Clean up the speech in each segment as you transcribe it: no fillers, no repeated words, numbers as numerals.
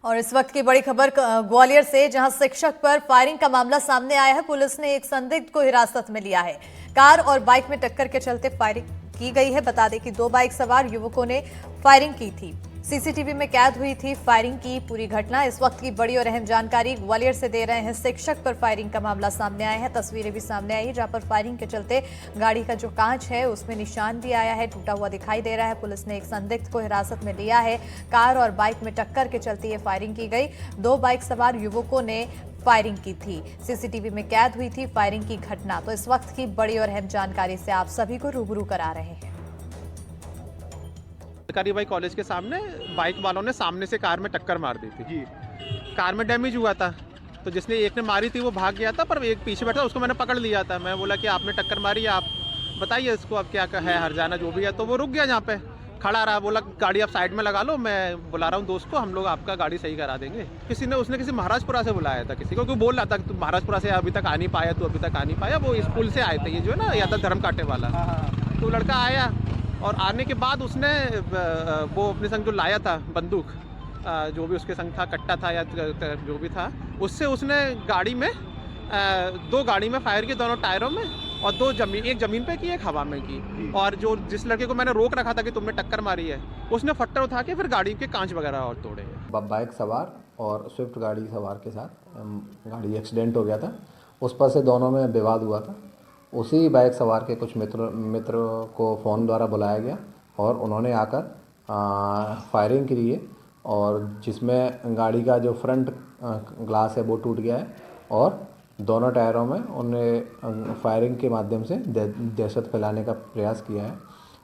और इस वक्त की बड़ी खबर ग्वालियर से, जहां शिक्षक पर फायरिंग का मामला सामने आया है। पुलिस ने एक संदिग्ध को हिरासत में लिया है। कार और बाइक में टक्कर के चलते फायरिंग की गई है। बता दें कि 2 बाइक सवार युवकों ने फायरिंग की थी। सीसीटीवी में कैद हुई थी फायरिंग की पूरी घटना। इस वक्त की बड़ी और अहम जानकारी ग्वालियर से दे रहे हैं। शिक्षक पर फायरिंग का मामला सामने आया है। तस्वीरें भी सामने आई है, जहां पर फायरिंग के चलते गाड़ी का जो कांच है उसमें निशान भी आया है, टूटा हुआ दिखाई दे रहा है। पुलिस ने एक संदिग्ध को हिरासत में लिया है। कार और बाइक में टक्कर के चलते ये फायरिंग की गई। 2 बाइक सवार युवकों ने फायरिंग की थी। सीसीटीवी में कैद हुई थी फायरिंग की घटना। तो इस वक्त की बड़ी और अहम जानकारी से आप सभी को रूबरू करा रहे हैं। सरकारी बाई कॉलेज के सामने बाइक वालों ने सामने से कार में टक्कर मार दी थी जी। कार में डैमेज हुआ था, तो जिसने एक ने मारी थी वो भाग गया था, पर एक पीछे बैठा उसको मैंने पकड़ लिया था। मैं बोला कि आपने टक्कर मारी, आप बताइए इसको अब क्या है, हर्जाना जो भी है। तो वो रुक गया, जहाँ पे खड़ा रहा, बोला गाड़ी आप साइड में लगा लो, मैं बुला रहा हूँ दोस्त को, हम लोग आपका गाड़ी सही करा देंगे। उसने किसी महाराजपुरा से बुलाया था किसी को, क्योंकि बोल रहा था कि तू महाराजपुरा से अभी तक आ नहीं पाया, तू अभी तक आ नहीं पाया। वो इस पुल से आए थे, ये जो है ना यादव धर्म कांटे वाला। तो लड़का आया और आने के बाद उसने वो अपने संग जो लाया था बंदूक, जो भी उसके संग था, कट्टा था या जो भी था, उससे उसने गाड़ी में 2 गाड़ी में फायर किए, दोनों टायरों में, और 2 एक जमीन पे की, एक हवा में की। और जिस लड़के को मैंने रोक रखा था कि तुमने टक्कर मारी है, उसने फट्टर उठा के फिर गाड़ी के कांच वगैरह और तोड़े। बाइक सवार और स्विफ्ट गाड़ी सवार के साथ गाड़ी एक्सीडेंट हो गया था। उस पर से दोनों में विवाद हुआ था। उसी बाइक सवार के कुछ मित्र को फ़ोन द्वारा बुलाया गया और उन्होंने आकर फायरिंग की है, और जिसमें गाड़ी का जो फ्रंट ग्लास है वो टूट गया है, और दोनों टायरों में उन्होंने फायरिंग के माध्यम से दहशत फैलाने का प्रयास किया है।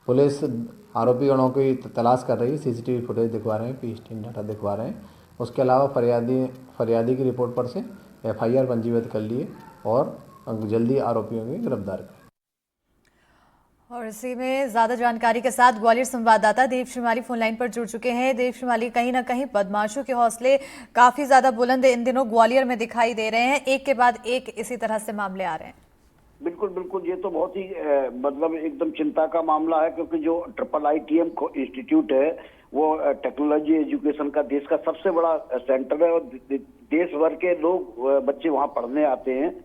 पुलिस आरोपी गणों की तलाश कर रही है। सीसीटीवी फुटेज दिखवा रहे हैं, पी डाटा दिखवा रहे हैं। उसके अलावा फरियादी की रिपोर्ट पर से FIR पंजीबद्ध कर लिए और जल्दी आरोपियों की गिरफ्तार करें। और इसी में ज्यादा जानकारी के साथ ग्वालियर संवाददाता देव श्रीमाली फोन लाइन पर जुड़ चुके हैं। देव श्रीमाली, कहीं ना कहीं बदमाशों के हौसले काफी ज्यादा बुलंद इन दिनों ग्वालियर में दिखाई दे रहे हैं। एक के बाद एक इसी तरह से मामले आ रहे हैं। बिल्कुल बिल्कुल, ये तो बहुत ही मतलब एकदम चिंता का मामला है, क्योंकि जो IITM इंस्टीट्यूट है वो टेक्नोलॉजी एजुकेशन का देश का सबसे बड़ा सेंटर है, और देश भर के लोग बच्चे वहां पढ़ने आते हैं,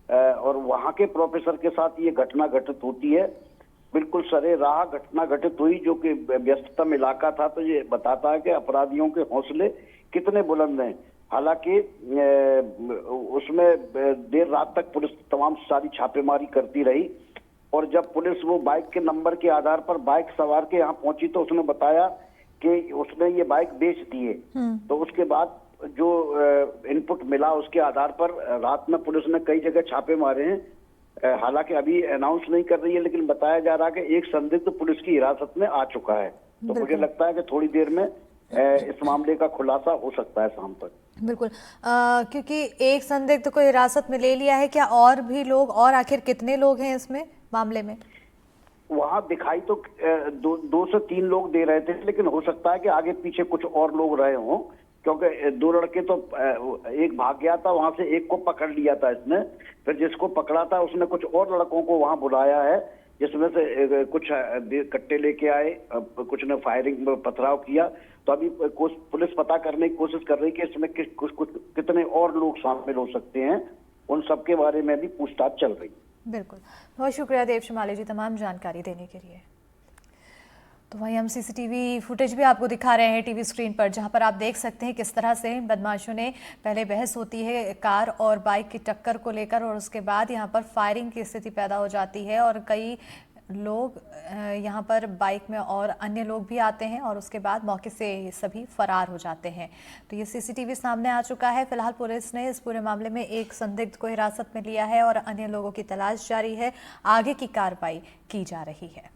और वहां के प्रोफेसर के साथ ये घटना घटित होती है। बिल्कुल सरे राह घटना घटित हुई, जो कि व्यस्ततम इलाका था। तो ये बताता है कि अपराधियों के हौसले कितने बुलंद हैं। हालांकि उसमें देर रात तक पुलिस तमाम सारी छापेमारी करती रही, और जब पुलिस वो बाइक के नंबर के आधार पर बाइक सवार के यहाँ पहुंची, तो उसने बताया कि उसने ये बाइक बेच दी है। तो उसके बाद जो इनपुट मिला, उसके आधार पर रात में पुलिस ने कई जगह छापे मारे हैं। हालांकि अभी अनाउंस नहीं कर रही है, लेकिन बताया जा रहा है कि एक संदिग्ध पुलिस की हिरासत में आ चुका है। तो मुझे लगता है कि थोड़ी देर में इस मामले का खुलासा हो सकता है शाम तक। बिल्कुल, क्योंकि एक संदिग्ध को हिरासत में ले लिया है, क्या और भी लोग, और आखिर कितने लोग हैं इसमें मामले में? वहां दिखाई तो 2 से 3 लोग दे रहे थे, लेकिन हो सकता है कि आगे पीछे कुछ और लोग रहे हों, क्योंकि 2 लड़के तो एक भाग गया था वहां से, एक को पकड़ लिया था इसने। फिर जिसको पकड़ा था उसने कुछ और लड़कों को वहां बुलाया है, जिसमें से कुछ कट्टे लेके आए, कुछ ने फायरिंग में पथराव किया। तो अभी पुलिस पता करने की कोशिश कर रही है कि इसमें कितने और लोग शामिल हो सकते हैं। उन सबके बारे में भी पूछताछ चल रही है। बिल्कुल, बहुत शुक्रिया देव श्रीमाली जी तमाम जानकारी देने के लिए। तो वहीं हम सीसीटीवी फुटेज भी आपको दिखा रहे हैं टीवी स्क्रीन पर, जहां पर आप देख सकते हैं किस तरह से बदमाशों ने पहले बहस होती है कार और बाइक की टक्कर को लेकर, और उसके बाद यहां पर फायरिंग की स्थिति पैदा हो जाती है, और कई लोग यहां पर बाइक में और अन्य लोग भी आते हैं, और उसके बाद मौके से ये सभी फरार हो जाते हैं। तो ये सीसीटीवी सामने आ चुका है। फिलहाल पुलिस ने इस पूरे मामले में एक संदिग्ध को हिरासत में लिया है और अन्य लोगों की तलाश जारी है। आगे की कार्रवाई की जा रही है।